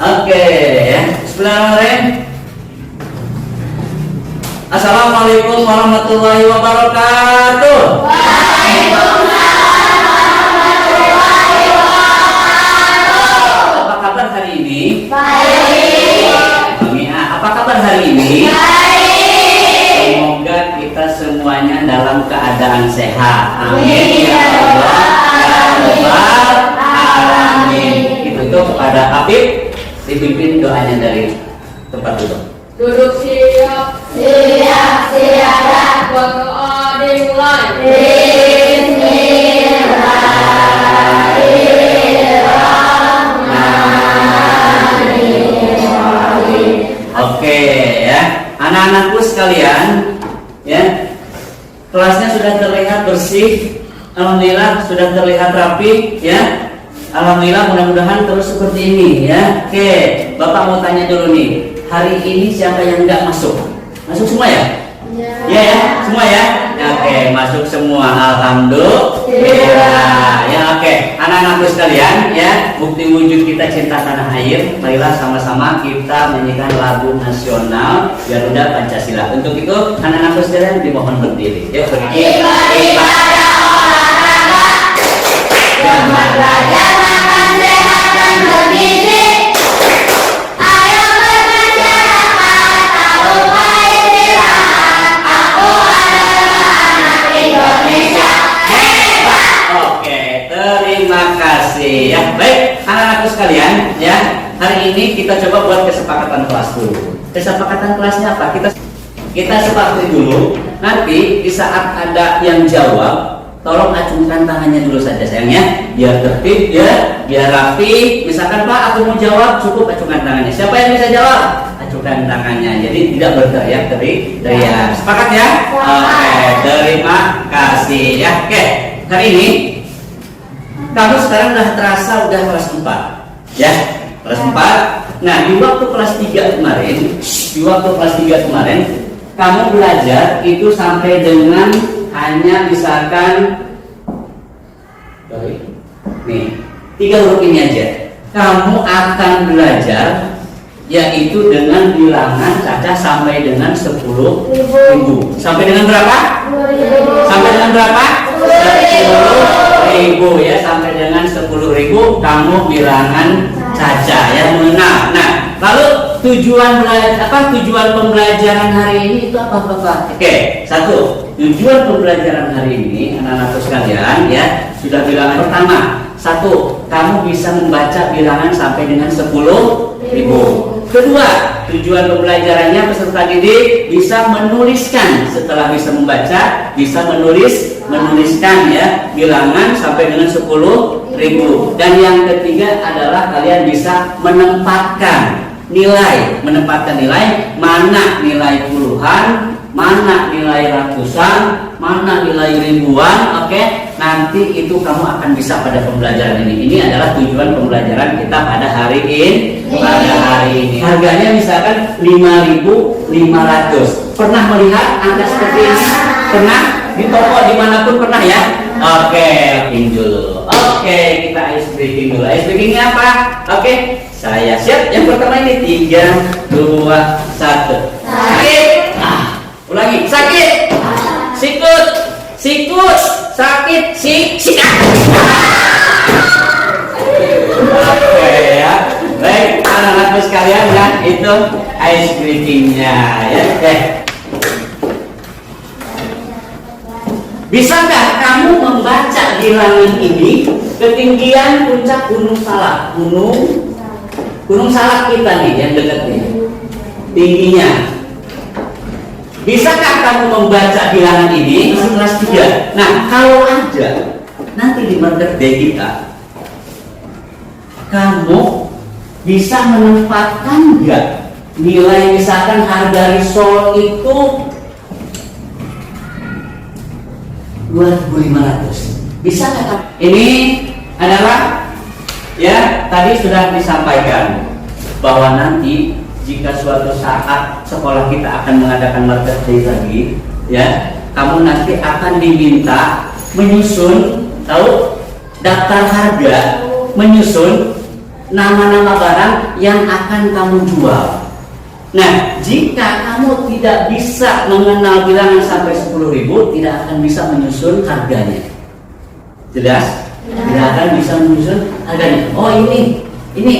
Oke, ya. Bismillahirrahmanirrahim. Assalamualaikum warahmatullahi wabarakatuh. Apa kabar hari ini? Baik. Apa kabar hari ini? Baik. Semoga kita semuanya dalam keadaan sehat. Amin ya Allah ya Rabbal alamin. Itu tuh kepada Habib dipimpin doanya dari tempat duduk. Duduk siap, berdoa dimulai. Oke ya, anak-anakku sekalian, ya kelasnya sudah terlihat bersih, alhamdulillah sudah terlihat rapi, ya. Alhamdulillah, mudah-mudahan terus seperti ini, ya. Oke, Bapak mau tanya dulu nih, hari ini siapa yang nggak masuk? Masuk semua ya? Iya ya, semua ya. Ya, oke, masuk semua, alhamdulillah. Ya, oke, anak-anakku sekalian, ya, bukti wujud kita cinta tanah air. Marilah sama-sama kita menyanyikan lagu nasional Garuda Pancasila. Untuk itu, anak-anakku sekalian dimohon berdiri. Yuk, berdiri. Terima kasih ya. Baik, anak-anakku sekalian, ya. Hari ini kita coba buat kesepakatan kelas dulu. Kesepakatan kelasnya apa? Kita sepakati dulu. Nanti di saat ada yang jawab, tolong acungkan tangannya dulu saja sayangnya, biar tertib ya, biar rapi. Misalkan Pak, aku mau jawab, cukup acungkan tangannya. Siapa yang bisa jawab? Acungkan tangannya. Jadi tidak berteriak-teriak. Sepakat ya? Oke, terima kasih ya. Oke, hari ini kamu sekarang udah terasa udah kelas 4 ya, kelas 4. Nah, di waktu kelas 3 kemarin kamu belajar itu sampai dengan hanya misalkan nih 3 huruf ini aja. Kamu akan belajar yaitu dengan bilangan caca sampai dengan 10.000. Sampai dengan berapa? 10.000. Sampai dengan berapa? 10.000 ya, sampai dengan 10.000 kamu bilangan caca ya, mengenal. Nah, lalu tujuan pembelajaran hari ini itu apa Bapak? Oke, satu, tujuan pembelajaran hari ini anak-anakku sekalian ya, sudah bilangan pertama. Satu, kamu bisa membaca bilangan sampai dengan 10.000. Kedua, tujuan pembelajarannya peserta didik bisa menuliskan. Setelah bisa membaca, bisa menuliskan ya bilangan sampai dengan 10.000. Dan yang ketiga adalah kalian bisa menempatkan nilai, mana nilai puluhan, mana nilai ratusan, mana nilai ribuan. Oke, nanti itu kamu akan bisa pada pembelajaran ini. Ini adalah tujuan pembelajaran kita pada hari ini. Harganya misalkan 5.500. Pernah melihat angka seperti ini? Pernah? Di toko dimanapun pernah ya? Oke, dulu. Oke, kita ice breaking dulu. Ice breakingnya apa? Oke, saya siap. Yang pertama ini 3, 2, 1. Sakit. Ulangi. Sakit. Sikut. Sakit. Sikat. Oke ya. Baik, anak-anakku sekalian ya, itu ice breakingnya ya. Bisakah kamu membaca bilangan ini ketinggian puncak Gunung Salak? Gunung Salak kita nih yang dekat nih, tingginya. Bisakah kamu membaca bilangan ini kelas 3? Nah, kalau ada nanti di market day kita, kamu bisa menempatkan nggak nilai, misalkan harga risol itu 2.500. Bisa nggak kamu? Ini adalah ya, tadi sudah disampaikan bahwa nanti jika suatu saat sekolah kita akan mengadakan market day lagi ya, kamu nanti akan diminta menyusun, tahu, daftar harga, menyusun nama-nama barang yang akan kamu jual. Nah, jika kamu tidak bisa mengenal bilangan sampai 10.000, tidak akan bisa menyusun harganya. Jelas? Tidak akan bisa menyusun harganya. Oh, ini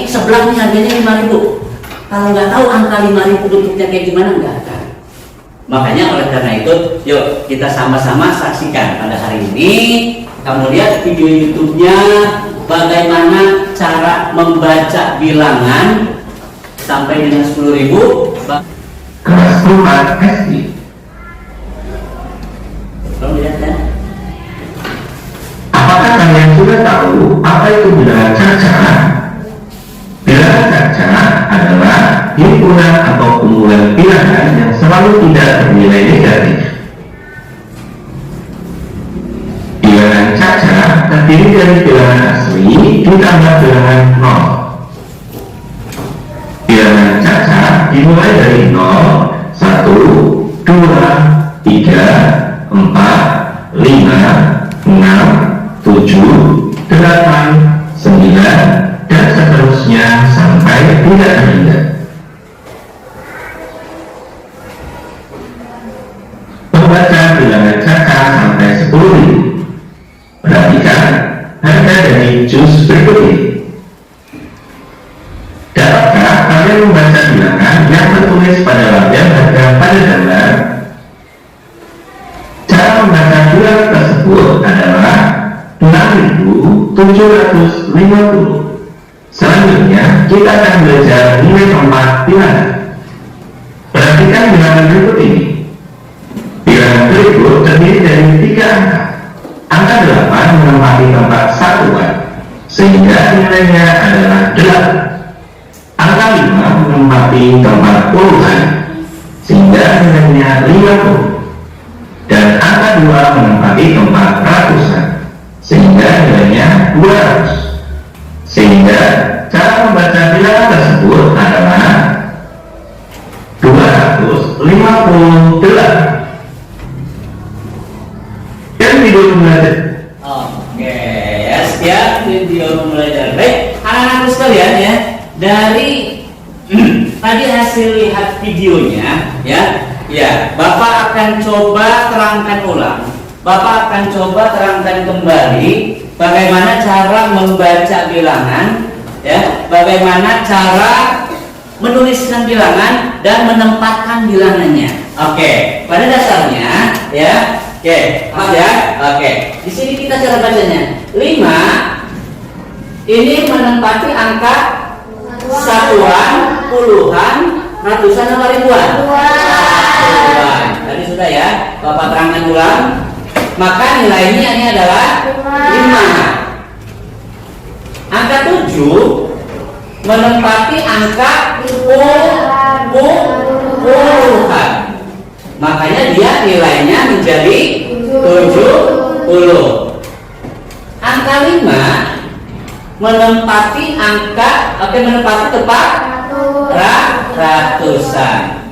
sebelah ini harganya 5.000. Kalau nggak tahu angka 5.000 bentuknya kayak gimana, nggak akan. Makanya oleh karena itu, yuk kita sama-sama saksikan pada hari ini. Kamu lihat video YouTube-nya bagaimana cara membaca bilangan sampai dengan 10.000. Kelas 4 SD. Kamu lihat kan? Apakah kalian sudah tahu apa itu bilangan caca? Bilangan caca adalah himpunan atau kumpulan bilangan yang selalu tidak bernilai negatif. Bilangan caca terdiri dari bilangan asli ditambah bilangan 0. Bilangan caca dimulai dari 0, 1, 2, 3, 4, 5, 6, 7, 8, 9, dan seterusnya sampai tidak terhingga. Membaca bilangan caca sampai 10.000. Perhatikan harga dari jus berikut ini. Dapatkah kalian membaca bilangan yang tertulis pada label harga pada gambar? Cara membaca bilangan tersebut adalah 6.750. Selanjutnya, kita akan belajar nilai tempat bilangan. Perhatikan bilangan berikut ini. Bilangan berikut terdiri dari 3 angka. Angka 8 menempati tempat satuan, sehingga nilainya adalah 8. Angka 5 menempati tempat puluhan, sehingga nilainya 50. Dan angka 2 menempati tempat ratusan, sehingga nilainya 200. Sehingga cara membaca bilangan tersebut adalah 258. Dan video belajar. Oke, ya setiap video belajar. Baik, anak-anakku sekalian ya, dari tadi hasil lihat videonya ya, Bapak akan coba terangkan ulang. Bapak akan coba terangkan kembali bagaimana cara membaca bilangan, ya, bagaimana cara menuliskan bilangan dan menempatkan bilangannya. Oke, pada dasarnya ya. Oke, paham ya? Oke. Di sini kita cara bacanya. 5 ini menempati angka satuan, puluhan, ratusan atau ribuan? Ribuan. Tadi sudah ya, Bapak terangkan ulang. Maka nilainya ini adalah 5. Angka 7 menempati angka puluhan. Makanya dia nilainya menjadi 70. Angka 5 menempati tepat ratusan,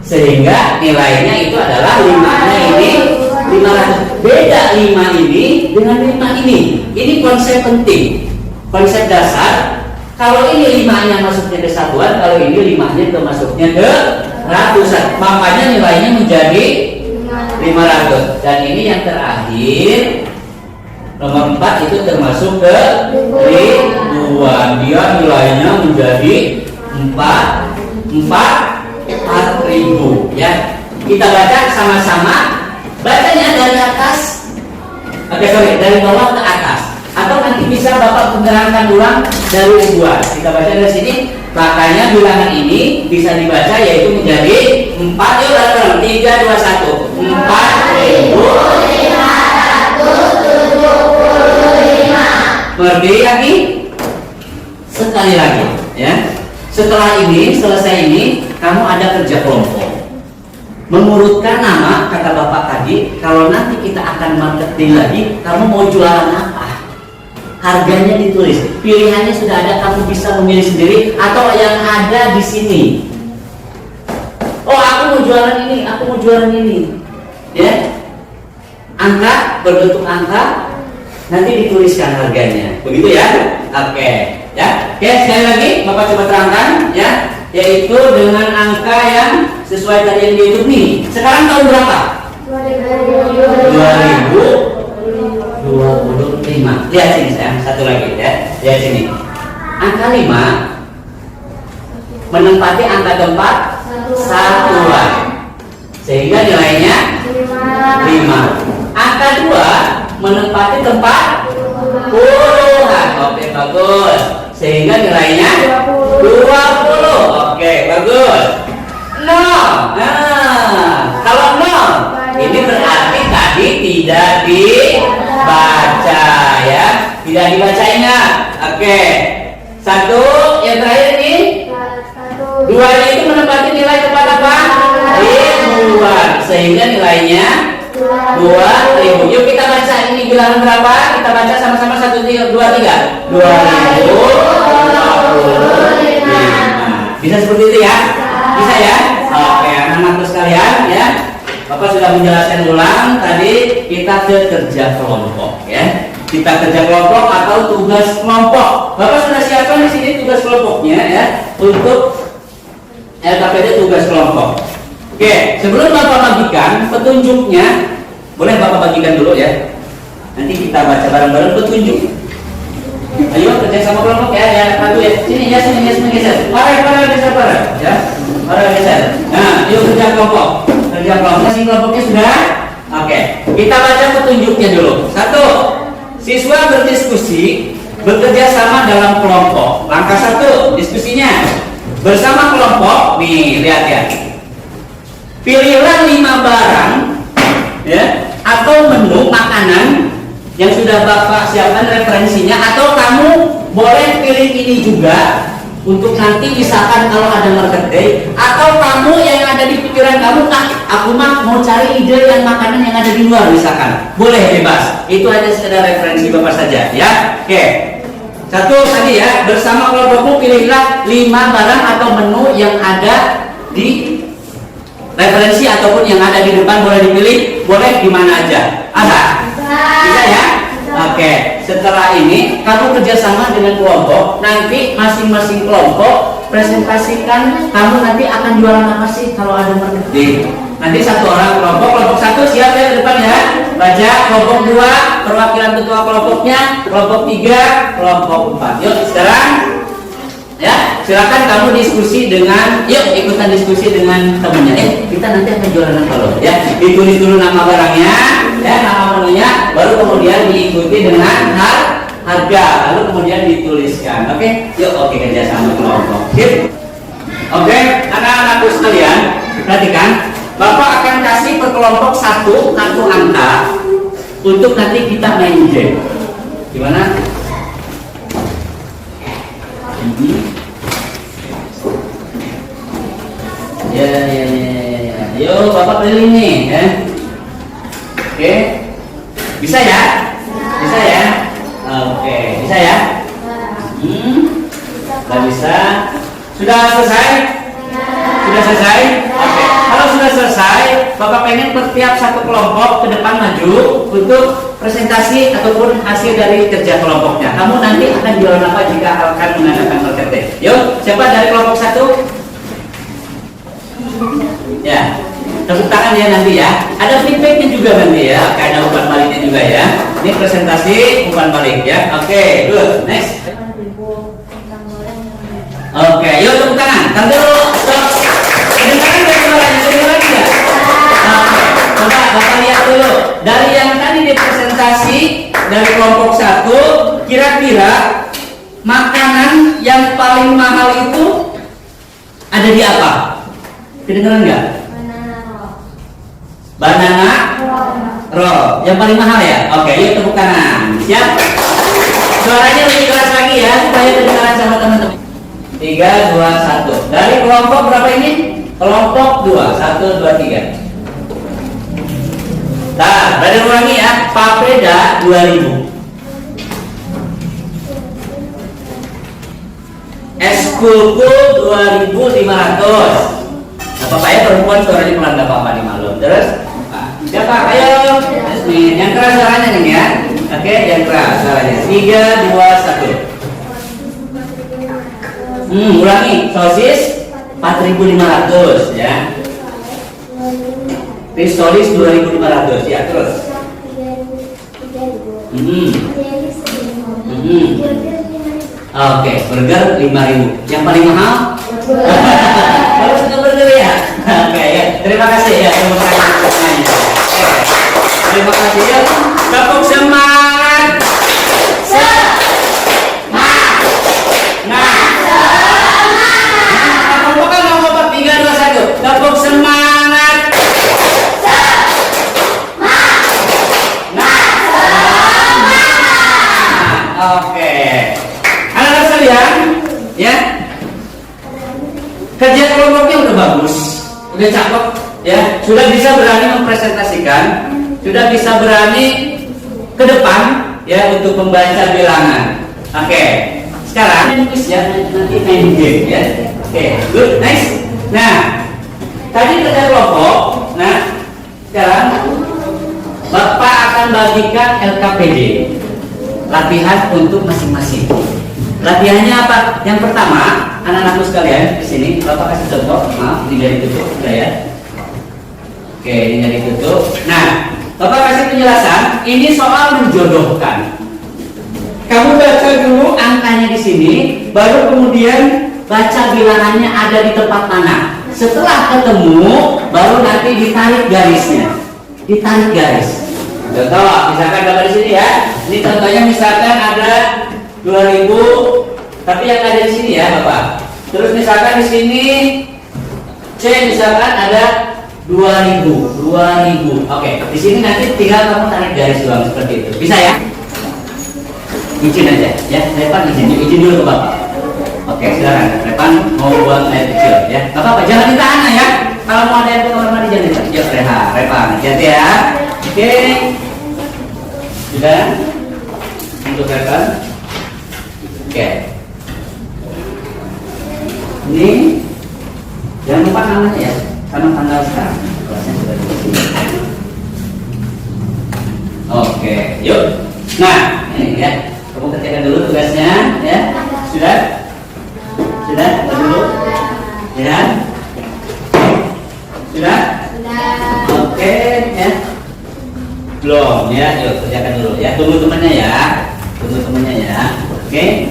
sehingga nilainya itu adalah 5-nya ini 500. Beda 5 ini dengan 5 ini. Ini konsep penting, konsep dasar. Kalau ini 5-nya masuknya ke satuan, kalau ini 5-nya itu masuknya ke ratusan, makanya nilainya menjadi 500. Dan ini yang terakhir, nomor 4 itu termasuk ke ribuan. Dia nilainya menjadi 4.000 ya. Kita baca sama-sama. Bacanya dari atas, dari bawah ke atas, atau nanti bisa Bapak menerangkan ulang dari ribuan. Kita baca dari sini. Makanya bilangan ini bisa dibaca yaitu menjadi 4, yuk dalam 3, 2, 1, 4.575. Berdiri lagi, sekali lagi ya. Setelah ini, selesai ini, kamu ada kerja kelompok, mengurutkan nama kata Bapak tadi. Kalau nanti kita akan marketing lagi, kamu mau jualan apa? Harganya ditulis, pilihannya sudah ada, kamu bisa memilih sendiri atau yang ada di sini. Oh, aku mau jualan ini, aku mau jualan ini, ya. Angka berbentuk angka, nanti dituliskan harganya, begitu ya? Oke. Ya. Oke, sekali lagi Bapak coba terangkan ya, yaitu dengan angka yang sesuai tadi yang dihitung nih. Sekarang tahun berapa? 2025. Lihat sini sayang, satu lagi ya. Lihat sini. Angka 5 menempati angka keempat satuan, sehingga nilainya 5. Angka 2 menempati tempat puluhan. Oke, bagus. Sehingga nilainya 20. Oke, bagus. 0. Nah, kalau 0 ini berarti tadi tidak dibaca ya. Tidak dibaca, ingat. Oke. 1 yang terakhir ini 2 itu menempati nilai tempat apa? Ribuan. Sehingga nilainya 2000. Yuk kita baca ini bilangan berapa? Kita baca sama-sama 1, 2, 3. 2025. Bisa seperti itu ya? Bisa ya? Oke, anak-anakku sekalian ya. Bapak sudah menjelaskan ulang tadi kita kerja kelompok ya. Kita kerja kelompok atau tugas kelompok. Bapak sudah siapkan di sini tugas kelompoknya ya untuk LKPD tugas kelompok. Oke, sebelum Bapak bagikan petunjuknya, boleh Bapak bagikan dulu ya. Nanti kita baca bareng-bareng petunjuk. Ayo kerja sama kelompok ya, ya satu ya. Sini ya, sini geser. Para geser ya. Para geser. Nah, yuk kerja kelompok. Kerja kelompok. Si kelompoknya sudah. Oke, kita baca petunjuknya dulu. 1. Siswa berdiskusi bekerja sama dalam kelompok. Langkah 1, diskusinya bersama kelompok. Nih, lihat ya. Pilihlah 5 barang ya, atau menu makanan yang sudah Bapak siapkan referensinya, atau kamu boleh pilih ini juga untuk nanti misalkan kalau ada market day, atau kamu yang ada di pikiran kamu, aku mah mau cari ide yang makanan yang ada di luar misalkan, boleh bebas. Itu hanya sekedar referensi Bapak saja ya. Oke. 1 tadi ya, bersama kelompokmu pilihlah 5 barang atau menu yang ada di referensi ataupun yang ada di depan, boleh dipilih, boleh di mana aja. Ada? Bisa ya? Oke, setelah ini kamu kerjasama dengan kelompok. Nanti masing-masing kelompok presentasikan kamu nanti akan jualan apa sih kalau ada market day. Nanti satu orang kelompok 1 siap ya di depan ya. Baca. Kelompok 2 perwakilan ketua kelompoknya, kelompok 3, kelompok 4. Yuk sekarang ya, silakan kamu diskusi dengan, yuk ikutan diskusi dengan temannya. Kita nanti akan jualan apa loh ya. Ditulis dulu nama barangnya ya, nama menunya, baru kemudian diikuti dengan harga, lalu kemudian dituliskan. Oke, yuk. Oke, kerjasama kelompok. Sip. Oke, anak-anakku sekalian, perhatikan. Bapak akan kasih per kelompok 1 kartu angka untuk nanti kita main game. Gimana? Ini. Ya. Yuk, Bapak pilih nih ya. Oke. Bisa ya? Bisa ya? Oke, bisa ya? Nggak bisa. Sudah selesai? Sudah selesai? Oke. Kalau sudah selesai, Bapak pengen setiap satu kelompok ke depan maju untuk presentasi ataupun hasil dari kerja kelompoknya. Kamu nanti akan jualan apa jika akan mengadakan market day? Yuk, siapa dari kelompok 1? Ya, tepuk tangan ya nanti ya. Ada feedbacknya juga nanti ya. Oke, ada umpan baliknya juga ya. Ini presentasi umpan balik ya. Oke, good. Next. Oke, yuk tepuk tangan. Tahan dulu. Stop. Kedengaran nggak suaranya? Kedengaran nggak? Oke, coba Bapak lihat dulu. Dari yang tadi dipresentasi dari kelompok 1, kira-kira makanan yang paling mahal itu ada di apa? Kedengaran nggak? Banana roll. Yang paling mahal ya? Oke, yuk tepuk tangan. Siap? Suaranya lebih keras lagi ya, supaya kedengaran sama teman-teman. 3, 2, 1. Dari kelompok berapa ini? Kelompok 2. 1, 2, 3. Nah, berarti ulangi ya. Papeda 2000. Es kuku 2500. Gak apa-apa ya, perempuan suaranya pelan, gak apa-apa, dimaklum. Terus siapa? Ayo. Nih, yang keras suaranya nih ya. Oke, yang keras suaranya. 3, 2, 1. Ulangi. Sosis 4.500 ya. Ristolis 2.500 ya, terus. Oke, burger 5.000. Yang paling mahal? Harus ke burger ya. Oke ya. Terima kasih ya. Terima kasih ya. Tepuk semangat. Tepuk semangat. Oke. Anak-anak sekalian, ya. Kerja kelompoknya udah bagus, udah cakep, ya. Sudah bisa berani mempresentasikan, sudah bisa berani ke depan, ya, untuk membaca bilangan. Oke. Sekarang ya, nanti main game, ya. Oke, good, nice. Nah, tadi kerja kelompok. Nah, sekarang Bapak akan bagikan LKPD, latihan untuk masing-masing. Latihannya apa? Yang pertama, anak-anakku sekalian di sini, Bapak kasih contoh. Maaf, ini dari tutup, sudah ya. Oke, ini dari tutup. Nah, Bapak kasih penjelasan. Ini soal menjodohkan. Kamu baca dulu angkanya di sini, baru kemudian baca bilangannya ada di tempat mana. Setelah ketemu, baru nanti ditarik garisnya. Ditarik garis. Contoh, misalkan gambar di sini ya. Ini contohnya misalkan ada 2000, tapi yang ada di sini ya, Bapak. Terus misalkan di sini C misalkan ada 2000. Oke, di sini nanti tinggal kamu tarik garis doang seperti itu. Bisa ya? Izin aja, ya. Repan izin dulu ke Bapak. Oke, silakan. Repan mau buat air kecil, ya. Bapak, jangan ditahan ya. Kalau mau ada yang ke kamar mandi jangan ditahan. Ya, Repan, hati-hati ya. Oke. Sudah? Untuk Repan. Oke. Ini jangan lupa namanya ya, sama tanggal sekarang. Kelasnya sudah di sini. Oke, yuk. Nah, ini ya. Kamu kerjakan dulu tugasnya, ya. Sudah? Sudah? Dulu? Ya. Sudah? Oke, ya. Belum, ya. Yuk, kerjakan dulu ya. Tunggu temannya ya. Tunggu temannya ya. Oke.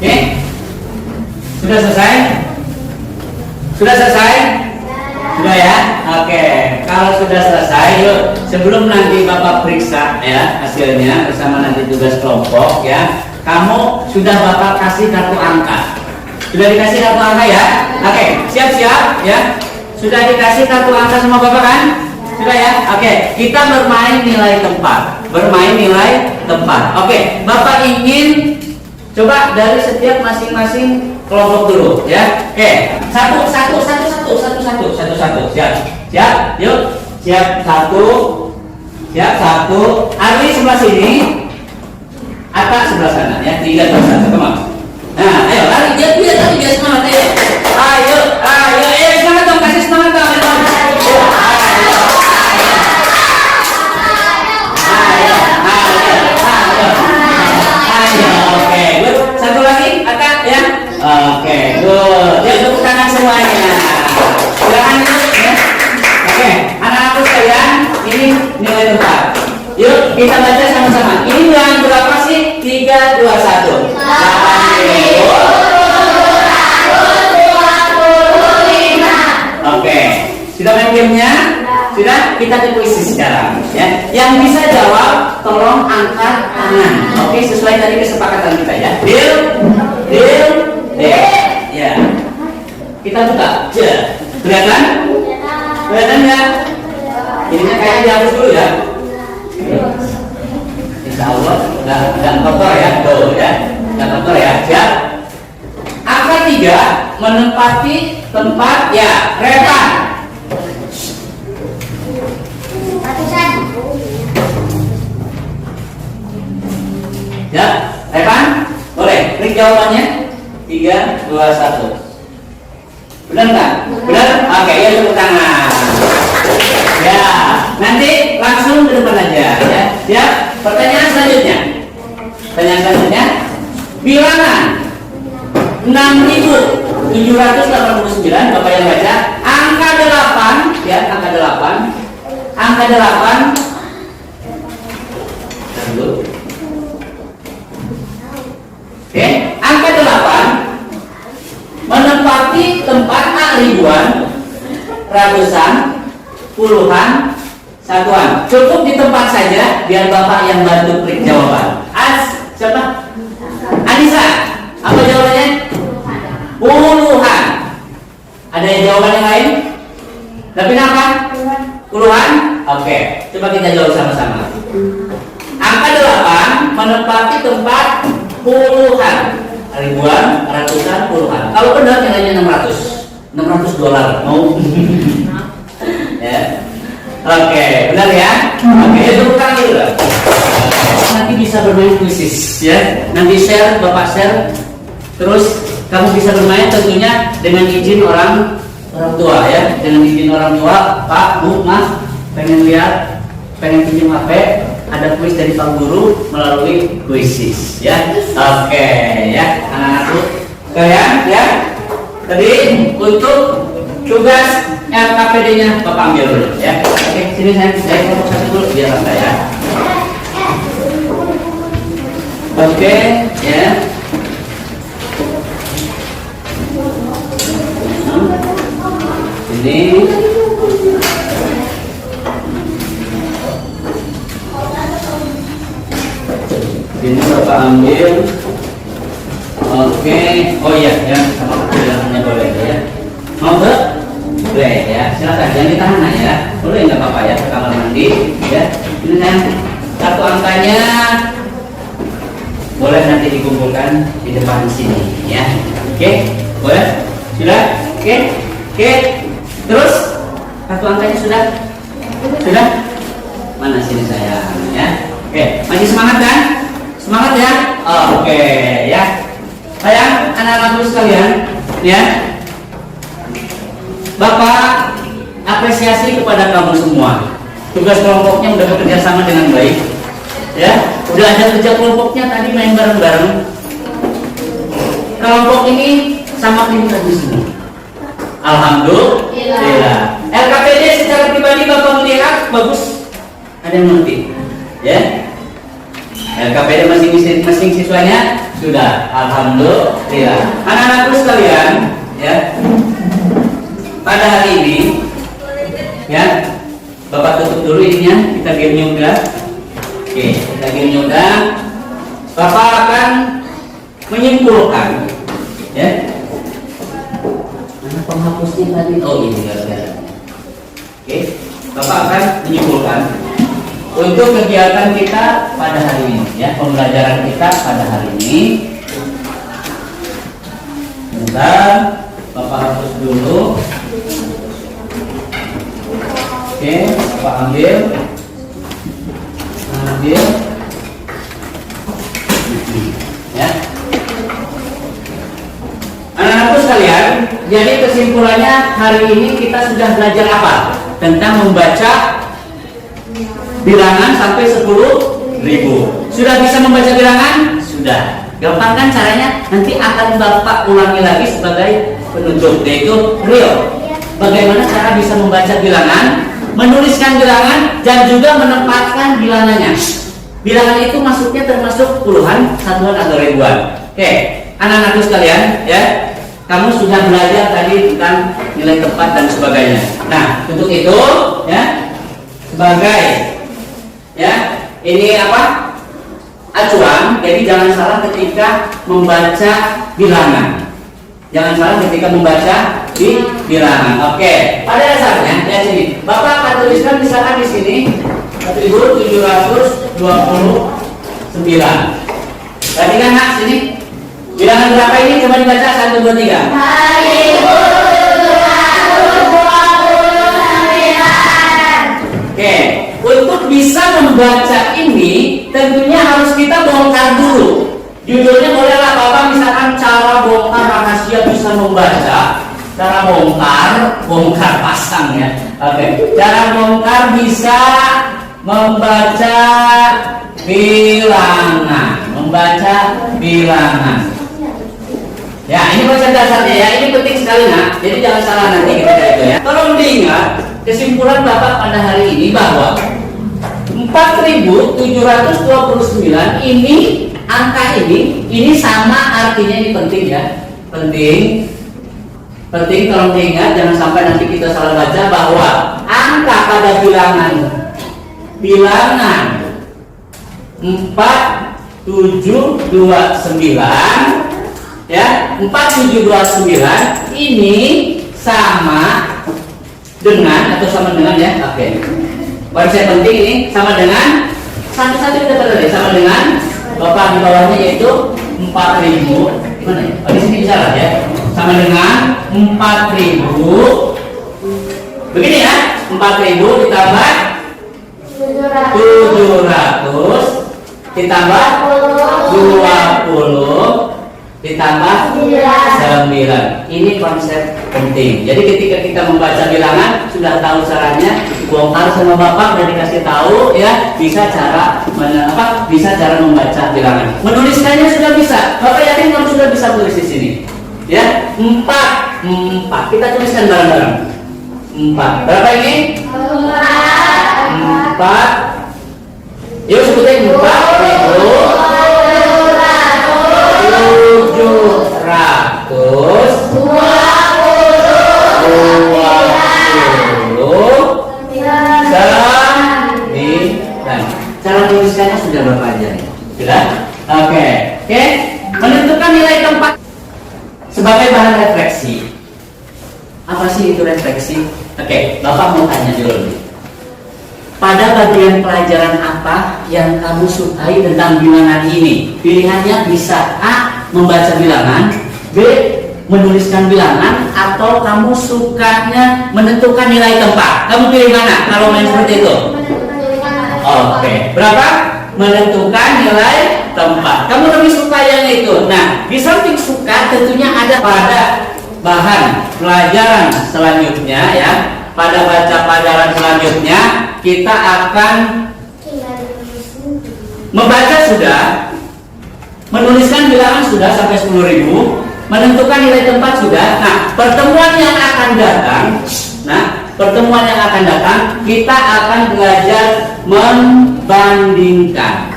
Oke. Sudah selesai? Sudah selesai? Sudah ya? Oke. Kalau sudah selesai, yuk. Sebelum nanti Bapak periksa ya hasilnya bersama nanti tugas kelompok ya. Kamu sudah Bapak kasih kartu angka. Sudah dikasih kartu angka ya? Oke. Siap-siap ya. Sudah dikasih kartu angka sama Bapak kan? Sudah ya? Oke. Kita bermain nilai tempat. Bermain nilai tempat. Oke. Bapak ingin coba dari setiap masing-masing kelompok dulu ya. Oke, satu. Siap, yuk. Siap, satu. Arli sebelah sini, Atta sebelah sana ya. 3, 2, 1, teman. Nah, ayo lari, biar semangat ayo. Ayo, semangat dong, kasih semangat dong. Oke, good. Satu lagi, Atta ya. Oke, good. Ya, tepuk tangan semuanya. Silakan ya. Oke, anak-anakku sekalian, ini nilai tempat. Yuk, kita baca sama-sama. Ini yang berapa sih? 3, 2, 1. 8.125. Oke, sudah main gamenya? Sudah? Kita ke kuis sekarang ya. Yang bisa jawab, tolong angkat tangan. Oke, sesuai tadi kesepakatan kita ya. Deal. Ya. Kita buka. Kelihatan? Kelihatan ya? Ininya kayaknya dihapus dulu ya. Insya Allah nggak kotor ya. Tuh ya. Nggak kotor ya. Siap? Angka 3 menempati tempat ya. Repan. Ya, Repan? Boleh. Klik jawabannya. 3, 2, 1. Benar nggak? Benar? Oke, ya tepuk tangan. Ya, nanti langsung ke depan aja ya. Ya, pertanyaan selanjutnya. Pertanyaan selanjutnya, bilangan 6.789, Bapak yang baca, angka 8 ya, angka 8 dulu. Oke, angka 8 menempati tempat ribuan, ratusan, puluhan, satuan. Cukup di tempat saja biar Bapak yang bantu klik jawaban. Siapa? Anissa. Apa jawabannya? Puluhan. Ada yang jawaban yang lain? Tapi apa? Puluhan? Oke, coba kita jawab sama-sama. Angka 8 menempati tempat puluhan, ribuan, ratusan, puluhan. Kalau benar nilainya 600 dolar. Mau? Ya. Oke, benar ya? Oke, itu bukan dulu. Nanti bisa bermain kuisis ya. Nanti Bapak share. Terus kamu bisa bermain tentunya dengan izin orang tua ya. Dengan izin orang tua, Pak, Bu, Mas, pengen pinjam HP, ada kuis dari Pak Guru melalui kuisis ya. Oke ya, anak-anakku kalian ya. Tadi untuk tugas LKPD-nya Bapak ambil dulu ya. Oke, sini saya kelompok satu dulu biar santai ya. Oke ya. Ini Bapak ambil. Oke, oh iya ya, sama bilangannya boleh ya. Mau ke? Boleh ya, silakan jangan ditahan ya. Boleh nggak apa-apa ya, ke kamar mandi ya. Ini kan satu angkanya boleh nanti dikumpulkan di depan sini ya. Oke, boleh? Sudah? Oke. Terus satu angkanya sudah? Sudah? Mana sini sayang ya? Oke, masih semangat kan? Semangat ya? Oke ya. Sayang, anak-anakku sekalian ya. Bapak apresiasi kepada kamu semua. Tugas kelompoknya udah bekerja sama dengan baik ya. Udah ada kerja kelompoknya tadi main bareng-bareng. Kelompok ini sama pintar di sini. Alhamdulillah. LKPD secara pribadi Bapak melihat bagus. Ada yang mengerti ya. LKPD masing-masing siswanya sudah. Alhamdulillah. Anak-anakku sekalian ya. Pada hari ini ya, Bapak tutup dulu ininya, kita game nyudah. Oke, kita game nyudah. Bapak akan menyimpulkan ya. Mana penghapusnya tadi? Oh ini gara-gara. Oke, Bapak akan menyimpulkan untuk kegiatan kita pada hari ini ya, pembelajaran kita pada hari ini. Bentar, Bapak hapus dulu. Oke, Bapak ambil. Ya. Anak-anakku sekalian, jadi kesimpulannya hari ini kita sudah belajar apa? Tentang membaca bilangan sampai 10.000. Sudah bisa membaca bilangan? Sudah. Gampang kan caranya? Nanti akan Bapak ulangi lagi sebagai penutup, yaitu real. Bagaimana cara bisa membaca bilangan, menuliskan bilangan, dan juga menempatkan bilangannya. Bilangan itu masuknya termasuk puluhan, satuan atau ribuan. Oke, anak-anakku sekalian, ya, kamu sudah belajar tadi tentang nilai tepat dan sebagainya. Nah, untuk itu, ya, sebagai, ya, ini apa? Acuan. Jadi jangan salah ketika membaca bilangan. Jangan salah ketika membaca di bilangan. Oke, pada dasarnya lihat sini. Bapak akan tuliskan misalkan di sini 1729. Perhatikan nak sini. Bilangan berapa ini? Coba dibaca 1, 2, 3. 1729. Oke, untuk bisa membaca ini tentunya harus kita bongkar dulu. Judulnya bolehlah Bapak misalkan cara bongkar rahasia bisa membaca. Cara bongkar pasang ya. Oke, cara bongkar bisa membaca bilangan, Ya, ini konsep dasarnya ya. Ini penting sekali nak. Jadi jangan salah nanti ketika itu ya. Tolong diingat kesimpulan Bapak pada hari ini bahwa 4.729 ini angka ini sama artinya, ini penting ya. Penting tolong diingat, jangan sampai nanti kita salah baca bahwa angka pada bilangan 4729 ya, 4729 ini sama dengan ya. Oke. Konsep penting ini sama dengan satu-satu kita pada sama dengan Bapak di bawahnya yaitu 4.000. Gimana ya? Oh, di sini bisa lah ya. Sama dengan 4.000. Begini ya, 4.000 ditambah 700 ditambah 20 ditambah 9. Ini konsep penting. Jadi ketika kita membaca bilangan sudah tahu caranya, bongkar sama Bapak dan dikasih tahu ya, bisa cara membaca bilangan. Menuliskannya sudah bisa. Bapak yakin kamu sudah bisa tulis di sini? Ya, 4. Kita tuliskan bareng-bareng. 4. Berapa ini? 4. Yuk sebutin 4.720 Cara tuliskannya sudah Bapak ajarin. Sudah? Oke. Menentukan nilai tempat sebagai bahan refleksi. Apa sih itu refleksi? Oke, Bapak mau tanya dulu nih. Pada bagian pelajaran apa yang kamu sukai tentang bilangan ini? Pilihannya bisa A. Membaca bilangan, B. Menuliskan bilangan, atau kamu sukanya menentukan nilai tempat. Kamu pilih mana kalau main seperti itu? Oke. Berapa? Menentukan nilai tempat. Kamu lebih suka yang itu. Nah, di samping suka tentunya ada pada bahan pelajaran selanjutnya ya. Pada baca pelajaran selanjutnya kita akan membaca sudah, menuliskan bilangan sudah sampai 10.000, menentukan nilai tempat sudah. Nah, pertemuan yang akan datang kita akan belajar membandingkan,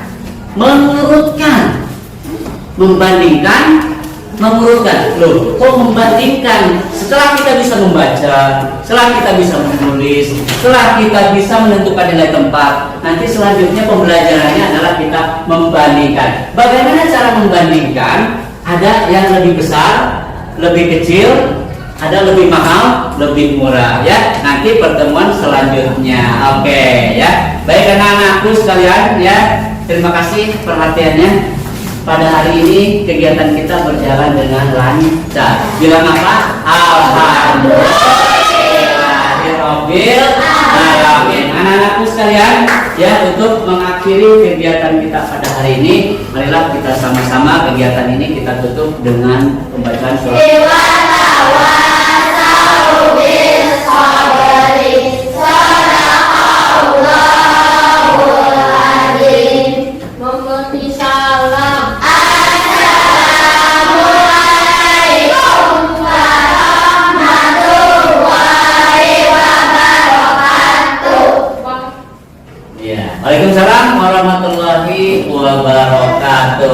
mengurutkan. Loh, kok membandingkan? Setelah kita bisa membaca, setelah kita bisa menulis, setelah kita bisa menentukan nilai tempat, nanti selanjutnya pembelajarannya adalah kita membandingkan. Bagaimana cara membandingkan? Ada yang lebih besar, lebih kecil, ada lebih mahal, lebih murah ya. Nanti pertemuan selanjutnya. Oke ya. Baik anak-anakku sekalian ya. Terima kasih perhatiannya. Pada hari ini kegiatan kita berjalan dengan lancar. Bilang apa? Alhamdulillahirobbil alamin. Anak-anakku sekalian, ya, untuk mengakhiri kegiatan kita pada hari ini, marilah kita sama-sama kegiatan ini kita tutup dengan pembacaan surat. Waalaikumsalam warahmatullahi wabarakatuh.